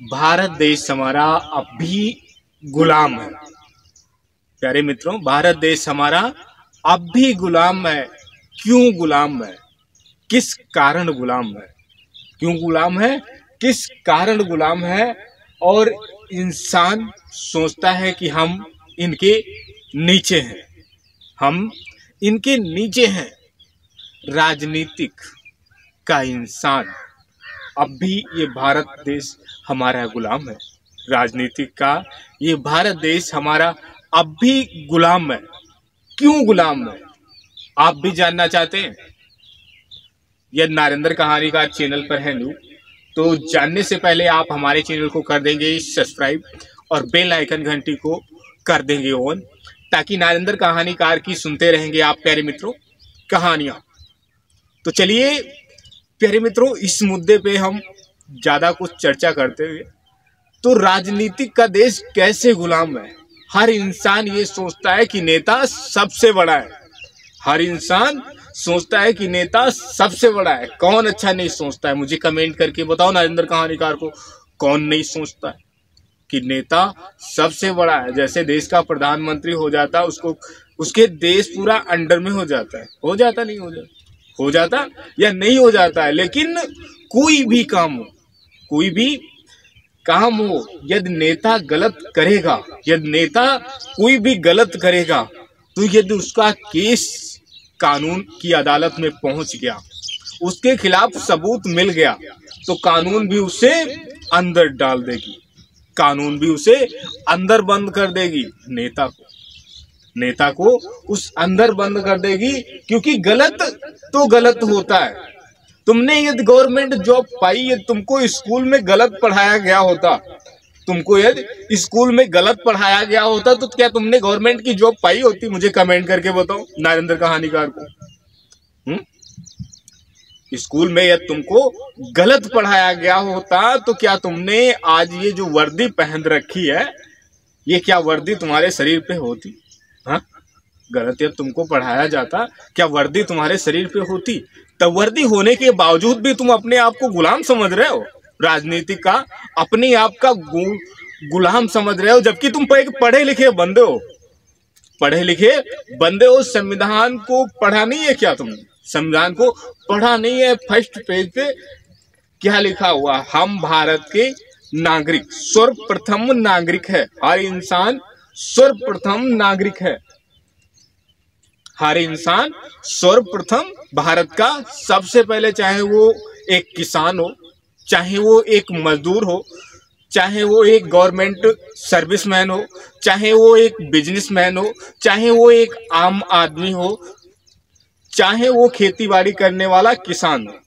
भारत देश हमारा अब भी गुलाम है। प्यारे मित्रों, भारत देश हमारा अब भी गुलाम है। क्यों गुलाम है? किस कारण गुलाम है? क्यों गुलाम है? किस कारण गुलाम है? और इंसान सोचता है कि हम इनके नीचे हैं, हम इनके नीचे हैं। राजनीतिक का इंसान अब भी ये भारत देश हमारा गुलाम है। राजनीतिक का ये भारत देश हमारा अब भी गुलाम है। क्यों गुलाम है? आप भी जानना चाहते हैं? यदि नारेंद्र कहानीकार चैनल पर हैं लोग, तो जानने से पहले आप हमारे चैनल को कर देंगे सब्सक्राइब और बेल आइकन घंटी को कर देंगे ऑन, ताकि नारेंद्र कहानीकार की सुनते रहेंगे आप प्यारे मित्रों कहानियां। तो चलिए प्यारे मित्रों, इस मुद्दे पे हम ज्यादा कुछ चर्चा करते हुए, तो राजनीतिक का देश कैसे गुलाम है। हर इंसान ये सोचता है कि नेता सबसे बड़ा है। हर इंसान सोचता है कि नेता सबसे बड़ा है। कौन अच्छा नहीं सोचता है? मुझे कमेंट करके बताओ नारेंद्र कहानीकार को, कौन नहीं सोचता है कि नेता सबसे बड़ा है। जैसे देश का प्रधानमंत्री हो जाता, उसको उसके देश पूरा अंडर में हो जाता है। हो जाता नहीं हो जाता? हो जाता या नहीं हो जाता है। लेकिन कोई भी काम हो, कोई भी काम हो, यदि नेता गलत करेगा, यदि नेता कोई भी गलत करेगा, तो यदि उसका केस कानून की अदालत में पहुंच गया, उसके खिलाफ सबूत मिल गया, तो कानून भी उसे अंदर डाल देगी, कानून भी उसे अंदर बंद कर देगी। नेता को उस अंदर बंद कर देगी, क्योंकि गलत तो गलत होता है। तुमने यदि गवर्नमेंट जॉब पाई, यदि तुमको स्कूल में गलत पढ़ाया गया होता, तुमको यदि स्कूल में गलत पढ़ाया गया होता, तो क्या तुमने गवर्नमेंट की जॉब पाई होती? मुझे कमेंट करके बताओ नारेंद्र कहानीकार को। स्कूल में यदि तुमको गलत पढ़ाया गया होता, तो क्या तुमने आज ये जो वर्दी पहन रखी है, ये क्या वर्दी तुम्हारे शरीर पे होती? हाँ, गलत यदि तुमको पढ़ाया जाता, क्या वर्दी तुम्हारे शरीर पे होती? तब वर्दी होने के बावजूद भी तुम अपने आप को गुलाम समझ रहे हो। राजनीतिक का अपने आप का गुलाम समझ रहे हो, जबकि तुम एक पढ़े लिखे बंदे हो। पढ़े लिखे बंदे हो। संविधान को पढ़ा नहीं है क्या तुमने? संविधान को पढ़ा नहीं है? फर्स्ट पेज पे क्या लिखा हुआ? हम भारत के नागरिक, सर्वप्रथम नागरिक है। हर इंसान सर्वप्रथम नागरिक है। हर इंसान सर्वप्रथम भारत का सबसे पहले, चाहे वो एक किसान हो, चाहे वो एक मजदूर हो, चाहे वो एक गवर्नमेंट सर्विसमैन हो, चाहे वो एक बिजनेसमैन हो, चाहे वो एक आम आदमी हो, चाहे वो खेती बाड़ी करने वाला किसान हो।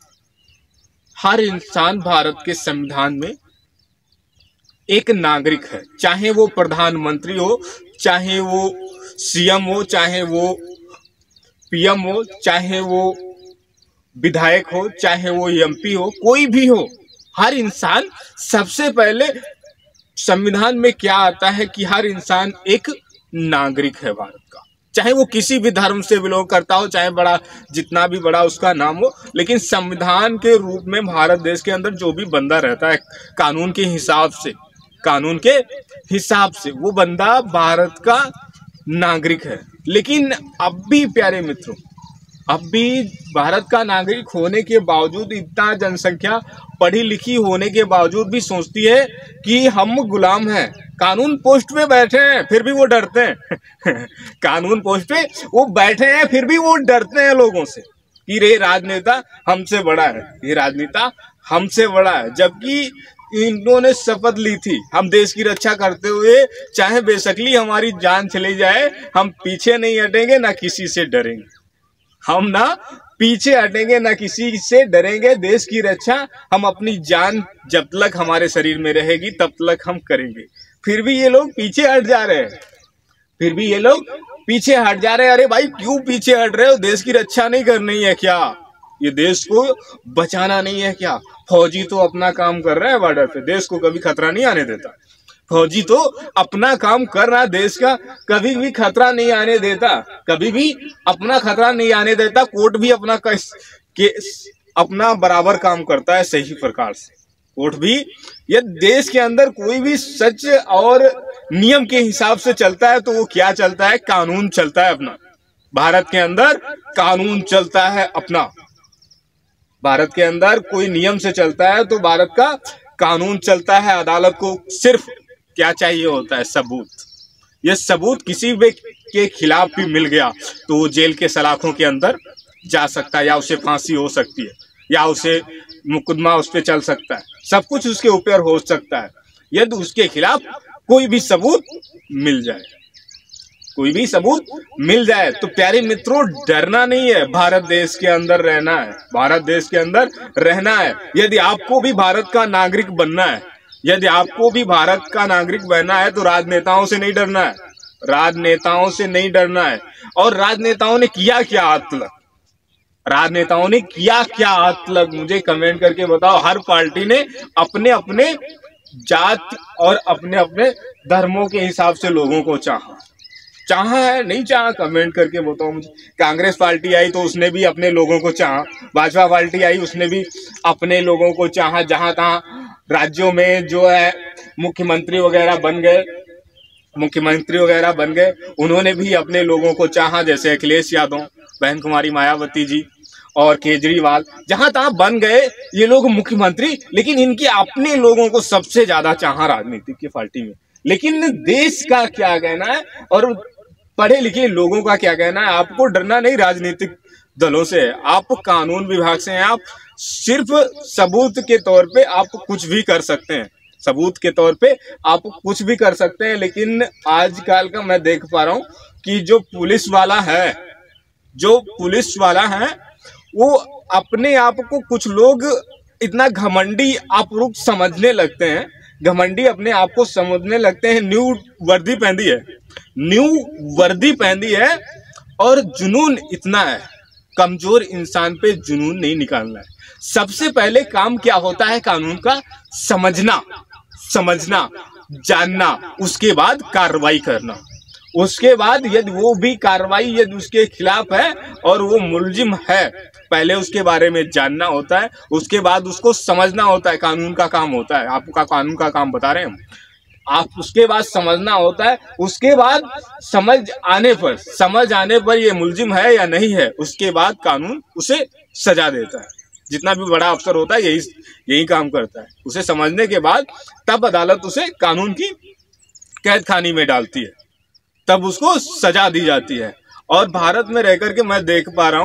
हर इंसान भारत के संविधान में एक नागरिक है। चाहे वो प्रधानमंत्री हो, चाहे वो सीएम हो, चाहे वो पीएम हो, चाहे वो विधायक हो, चाहे वो एमपी हो, कोई भी हो, हर इंसान सबसे पहले संविधान में क्या आता है कि हर इंसान एक नागरिक है भारत का। चाहे वो किसी भी धर्म से बिलोंग करता हो, चाहे बड़ा जितना भी बड़ा उसका नाम हो, लेकिन संविधान के रूप में भारत देश के अंदर जो भी बंदा रहता है, कानून के हिसाब से, कानून के हिसाब से वो बंदा भारत का नागरिक है। लेकिन अब भी प्यारे मित्रों, अब भी भारत का नागरिक होने के बावजूद, इतना जनसंख्या पढ़ी लिखी होने के बावजूद भी सोचती है कि हम गुलाम हैं। कानून पोस्ट पे बैठे हैं, फिर भी वो डरते हैं। कानून पोस्ट पे वो बैठे हैं, फिर भी वो डरते हैं लोगों से कि रे राजनेता हमसे बड़ा है, ये राजनेता हमसे बड़ा है। जबकि इन्होंने शपथ ली थी, हम देश की रक्षा करते हुए, चाहे बेशकली हमारी जान चली जाए, हम पीछे नहीं हटेंगे, ना किसी से डरेंगे। हम ना पीछे हटेंगे, ना किसी से डरेंगे। देश की रक्षा हम अपनी जान जब तक हमारे शरीर में रहेगी तब तक हम करेंगे। फिर भी ये लोग पीछे हट जा रहे हैं, फिर भी ये लोग पीछे हट जा रहे हैं। अरे भाई, क्यों पीछे हट रहे हो? देश की रक्षा नहीं करनी है क्या? ये देश को बचाना नहीं है क्या? फौजी तो अपना काम कर रहा है बॉर्डर पे, देश को कभी खतरा नहीं आने देता। फौजी तो अपना काम कर रहा, देश का कभी भी खतरा नहीं आने देता, कभी भी अपना खतरा नहीं आने देता। कोर्ट भी अपना अपना बराबर काम करता है सही प्रकार से। कोर्ट भी, ये देश के अंदर कोई भी सच और नियम के हिसाब से चलता है तो वो क्या चलता है, कानून चलता है अपना। भारत के अंदर कानून चलता है अपना। भारत के अंदर कोई नियम से चलता है तो भारत का कानून चलता है। अदालत को सिर्फ क्या चाहिए होता है, सबूत। ये सबूत किसी भी के खिलाफ भी मिल गया तो वो जेल के सलाखों के अंदर जा सकता है, या उसे फांसी हो सकती है, या उसे मुकदमा उस पर चल सकता है, सब कुछ उसके ऊपर हो सकता है यदि उसके खिलाफ कोई भी सबूत मिल जाए। कोई भी सबूत मिल जाए तो प्यारे मित्रों, डरना नहीं है, भारत देश के अंदर रहना है, भारत देश के अंदर रहना है। यदि आपको भी भारत का नागरिक बनना है, यदि आपको भी भारत का नागरिक बनना है तो राजनेताओं से नहीं डरना है, राजनेताओं से नहीं डरना है। और राजनेताओं ने किया क्या आज तक, राजनेताओं ने किया क्या आज तक, मुझे कमेंट करके बताओ। हर पार्टी ने अपने अपने जात और अपने अपने धर्मों के हिसाब से लोगों को चाहा है, नहीं चाहा, कमेंट करके बताओ मुझे। कांग्रेस पार्टी आई तो उसने भी अपने लोगों को चाहा, भाजपा पार्टी आई उसने भी अपने लोगों को चाहा। जहां तहां राज्यों में जो है मुख्यमंत्री वगैरह बन गए, उन्होंने भी अपने लोगों को चाहा, जैसे अखिलेश यादव, बहन कुमारी मायावती जी और केजरीवाल। जहां तहां बन गए ये लोग मुख्यमंत्री, लेकिन इनके अपने लोगों को सबसे ज्यादा चाहा राजनीतिक की पार्टी में। लेकिन देश का क्या कहना है और पढ़े लिखे लोगों का क्या कहना है? आपको डरना नहीं राजनीतिक दलों से, आप कानून विभाग से हैं। आप सिर्फ सबूत के तौर पे आप कुछ भी कर सकते हैं, सबूत के तौर पे आप कुछ भी कर सकते हैं। लेकिन आजकल का मैं देख पा रहा हूं कि जो पुलिस वाला है वो अपने आप को, कुछ लोग इतना घमंडी आप लोग समझने लगते हैं, घमंडी अपने आप को समझने लगते हैं। न्यू वर्दी पहनी है और जुनून इतना है। कमजोर इंसान पे जुनून नहीं निकालना है। सबसे पहले काम क्या होता है कानून का? समझना, जानना, उसके बाद कार्रवाई करना। उसके बाद यदि वो भी कार्रवाई यदि उसके खिलाफ है और वो मुलजिम है, पहले उसके बारे में जानना होता है, उसके बाद उसको समझना होता है। कानून का काम होता है, आपका कानून का काम बता रहे हैं हम। आप उसके बाद समझना होता है, उसके बाद समझ आने पर ये मुलजिम है या नहीं है, उसके बाद कानून उसे सजा देता है। जितना भी बड़ा अफसर होता है यही काम करता है। उसे समझने के बाद तब अदालत उसे कानून की कैद खानी में डालती है, तब उसको सजा दी जाती है। और भारत में रह करके मैं देख पा रहा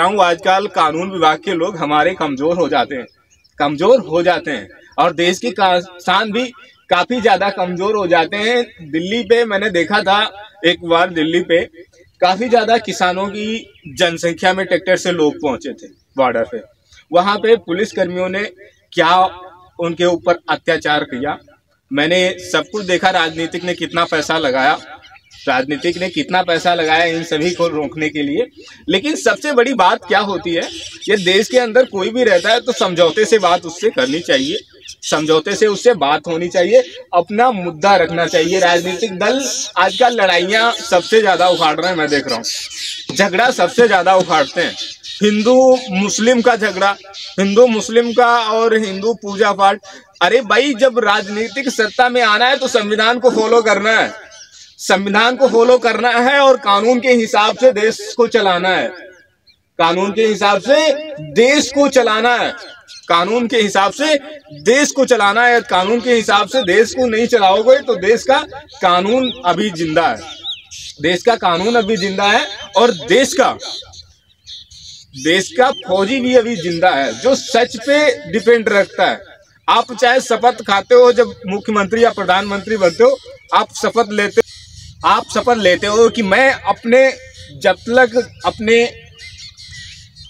हूँ आजकल कानून विभाग के लोग हमारे कमजोर हो जाते हैं और देश के किसान भी काफी ज्यादा कमजोर हो जाते हैं। दिल्ली पे मैंने देखा था एक बार, दिल्ली पे काफी ज्यादा किसानों की जनसंख्या में ट्रैक्टर से लोग पहुंचे थे बॉर्डर पे। वहां पे पुलिस कर्मियों ने क्या उनके ऊपर अत्याचार किया, मैंने सब कुछ देखा। राजनीतिक ने कितना पैसा लगाया इन सभी को रोकने के लिए। लेकिन सबसे बड़ी बात क्या होती है, ये देश के अंदर कोई भी रहता है तो समझौते से बात उससे करनी चाहिए, समझौते से उससे बात होनी चाहिए, अपना मुद्दा रखना चाहिए। राजनीतिक दल आजकल लड़ाइयां सबसे ज्यादा उखाड़ रहे हैं, मैं देख रहा हूँ झगड़ा सबसे ज्यादा उखाड़ते हैं। हिंदू मुस्लिम का झगड़ा, हिंदू मुस्लिम का और हिंदू पूजा पाठ। अरे भाई, जब राजनीतिक सत्ता में आना है तो संविधान को फॉलो करना है, संविधान को फॉलो करना है और कानून के हिसाब से देश को चलाना है, कानून के हिसाब से देश को चलाना है, कानून के हिसाब से देश को चलाना है। कानून के हिसाब से देश को नहीं चलाओगे तो देश का कानून अभी जिंदा है, देश का कानून अभी जिंदा है और देश का फौजी भी अभी जिंदा है, जो सच पे डिपेंड रखता है। आप चाहे शपथ खाते हो, जब मुख्यमंत्री या प्रधानमंत्री बनते हो, आप शपथ लेते हो कि मैं जब तक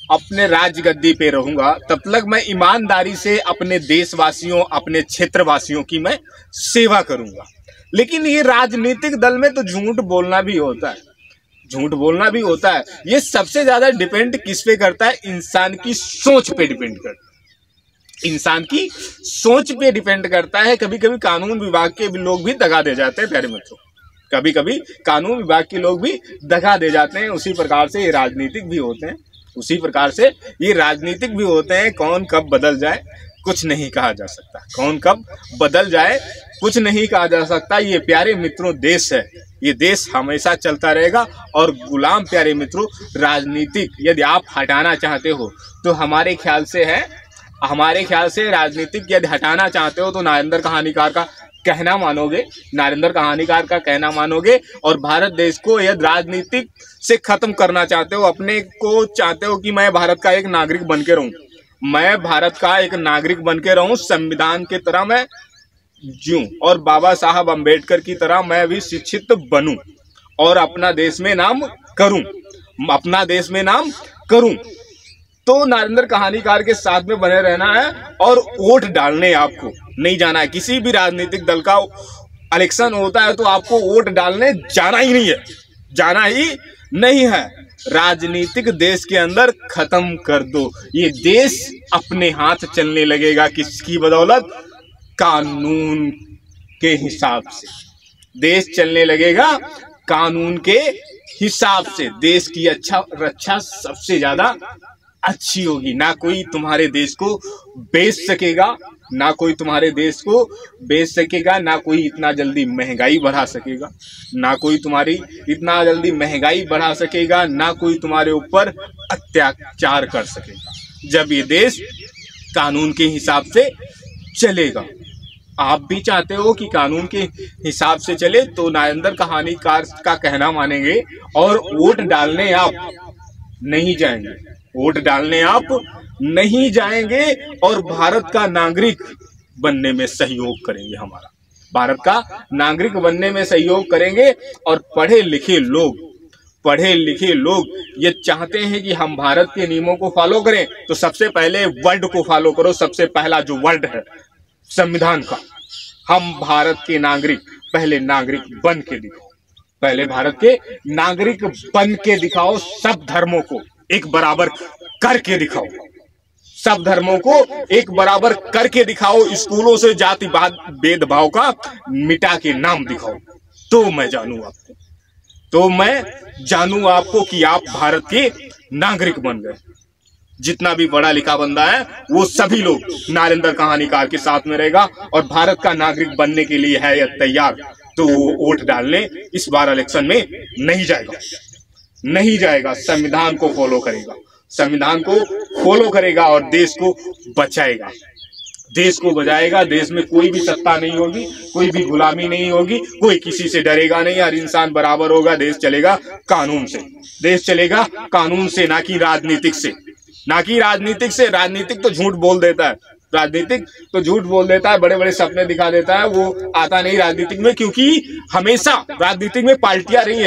अपने राजगद्दी पे रहूंगा तब तक मैं ईमानदारी से अपने देशवासियों, अपने क्षेत्रवासियों की मैं सेवा करूंगा। लेकिन ये राजनीतिक दल में तो झूठ बोलना भी होता है, ये सबसे ज्यादा डिपेंड किस पे करता है? इंसान की सोच पे डिपेंड करता है, इंसान की सोच पे डिपेंड करता है। कभी कभी कानून विभाग के लोग भी दगा दे जाते हैं प्यारे मित्रों, कभी कभी कानून विभाग के लोग भी दगा दे जाते हैं। उसी प्रकार से ये राजनीतिक भी होते हैं, कौन कब बदल जाए कुछ नहीं कहा जा सकता। कौन कब बदल जाए कुछ नहीं कहा जा सकता। ये प्यारे मित्रों देश है, ये देश हमेशा चलता रहेगा। और गुलाम प्यारे मित्रों, राजनीतिक यदि आप हटाना चाहते हो तो हमारे ख्याल से राजनीतिक यदि हटाना चाहते हो तो नरेंद्र कहानीकार का कहना मानोगे, नरेंद्र कहानीकार का कहना मानोगे। और भारत देश को यदि राजनीतिक से खत्म करना चाहते हो, अपने को चाहते हो कि मैं भारत का एक नागरिक बन के रहूं, मैं भारत का एक नागरिक बन के रहूं, संविधान की तरह मैं जीऊं और बाबा साहब अम्बेडकर की तरह मैं भी शिक्षित बनूं और अपना देश में नाम करूं, तो नरेंद्र कहानीकार के साथ में बने रहना है। और वोट डालने आपको नहीं जाना है। किसी भी राजनीतिक दल का इलेक्शन होता है तो आपको वोट डालने जाना ही नहीं है। राजनीतिक देश के अंदर खत्म कर दो। ये देश अपने हाथ चलने लगेगा, किसकी बदौलत? कानून के हिसाब से देश चलने लगेगा, कानून के हिसाब से। देश की रक्षा सबसे ज्यादा अच्छी होगी। ना कोई तुम्हारे देश को बेच सकेगा, ना कोई इतना जल्दी महंगाई बढ़ा सकेगा, ना कोई तुम्हारे ऊपर अत्याचार कर सकेगा, जब ये देश कानून के हिसाब से चलेगा। आप भी चाहते हो कि कानून के हिसाब से चले तो नरेंद्र कहानीकार का कहना मानेंगे और वोट डालने आप नहीं जाएंगे और भारत का नागरिक बनने में सहयोग करेंगे। भारत का नागरिक बनने में सहयोग करेंगे। और पढ़े लिखे लोग ये चाहते हैं कि हम भारत के नियमों को फॉलो करें, तो सबसे पहले वर्ड को फॉलो करो। सबसे पहला जो वर्ड है संविधान का, हम भारत के नागरिक पहले नागरिक बन के दिखाओ, पहले भारत के नागरिक बन के दिखाओ। सब धर्मों को एक बराबर करके दिखाओ, सब धर्मों को एक बराबर करके दिखाओ। स्कूलों से जाति भेदभाव का मिटा के नाम दिखाओ, तो मैं जानूं आपको कि आप भारत के नागरिक बन गए। जितना भी बड़ा लिखा बंदा है वो सभी लोग नरेंद्र कहानीकार के साथ में रहेगा और भारत का नागरिक बनने के लिए है या तैयार, तो वो वोट डालने इस बार इलेक्शन में नहीं जाएगा। संविधान को फॉलो करेगा और देश को बचाएगा। देश में कोई भी सत्ता नहीं होगी, कोई भी गुलामी नहीं होगी, कोई किसी से डरेगा नहीं, हर इंसान बराबर होगा। देश चलेगा कानून से, ना कि राजनीतिक से। राजनीतिक तो झूठ बोल देता है, बड़े बड़े सपने दिखा देता है, वो आता नहीं राजनीतिक में, क्योंकि हमेशा राजनीतिक में पार्टियां रही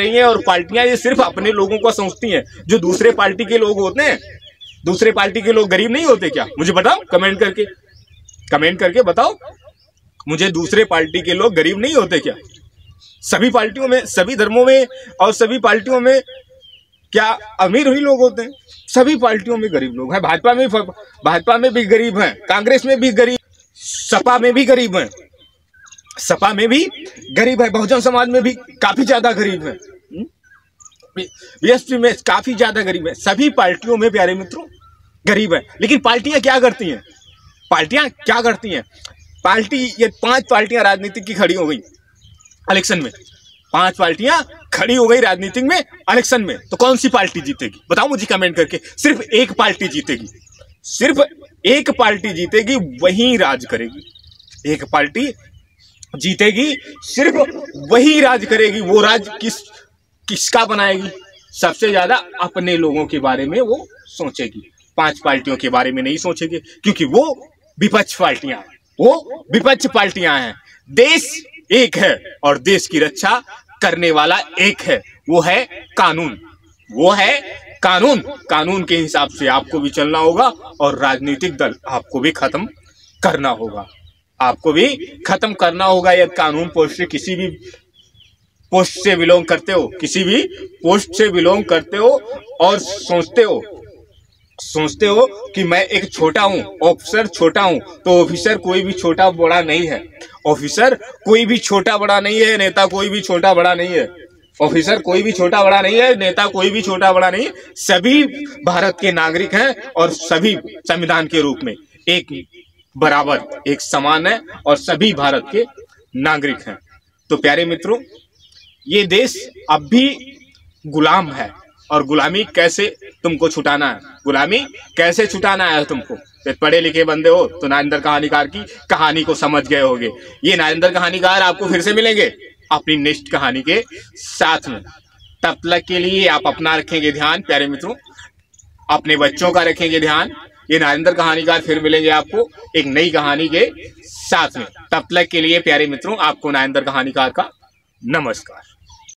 है और पार्टियां ये सिर्फ अपने लोगों को सोचती हैं। जो दूसरे पार्टी के लोग होते हैं, दूसरे पार्टी के लोग गरीब नहीं होते क्या? मुझे बताओ, कमेंट करके बताओ मुझे, दूसरे पार्टी के लोग गरीब नहीं होते क्या? सभी पार्टियों में, सभी धर्मों में और सभी पार्टियों में क्या अमीर ही लोग होते हैं? सभी पार्टियों में गरीब लोग हैं। भाजपा में भी गरीब हैं, कांग्रेस में भी गरीब, सपा में भी गरीब हैं, बहुजन समाज में भी काफी ज्यादा गरीब हैं, बीएसपी में काफी ज्यादा गरीब है। सभी पार्टियों में प्यारे मित्रों गरीब है। लेकिन पार्टियां क्या करती हैं? ये 5 पार्टियां राजनीतिक की खड़ी हो गई इलेक्शन में, 5 पार्टियां खड़ी हो गई राजनीतिक में इलेक्शन में, तो कौन सी पार्टी जीतेगी? बताओ मुझे कमेंट करके। सिर्फ एक पार्टी जीतेगी, वही राज करेगी। एक पार्टी जीतेगी, सिर्फ वही राज करेगी। वो राज किसका बनाएगी? सबसे ज्यादा अपने लोगों के बारे में वो सोचेगी, 5 पार्टियों के बारे में नहीं सोचेगी, क्योंकि वो विपक्ष पार्टियां हैं। देश एक है और देश की रक्षा करने वाला एक है, वो है कानून। कानून के हिसाब से आपको भी चलना होगा और राजनीतिक दल आपको भी खत्म करना होगा। यदि कानून पोस्ट से किसी भी पोस्ट से बिलोंग करते हो और सोचते हो कि मैं एक छोटा हूं, ऑफिसर छोटा हूं, तो ऑफिसर कोई भी छोटा बड़ा नहीं है। नेता कोई भी छोटा बड़ा नहीं है। ऑफिसर कोई भी छोटा बड़ा नहीं है, नेता कोई भी छोटा बड़ा नहीं, सभी भारत के नागरिक हैं और सभी संविधान के रूप में एक बराबर, एक समान है और सभी भारत के नागरिक हैं। तो प्यारे मित्रों, ये देश अब भी गुलाम है और गुलामी कैसे तुमको छुटाना है, गुलामी कैसे छुटाना है तुमको। पढ़े लिखे बंदे हो तो नारेंद्र कहानीकार की कहानी को समझ गए होगे। ये नारेंद्र कहानीकार आपको फिर से मिलेंगे अपनी नेक्स्ट कहानी के साथ में। तब तक के लिए आप अपना रखेंगे ध्यान प्यारे मित्रों, अपने बच्चों का रखेंगे ध्यान। ये नारेंद्र कहानीकार फिर मिलेंगे आपको एक नई कहानी के साथ में। तब तक के लिए प्यारे मित्रों, आपको नारेंद्र कहानीकार का नमस्कार।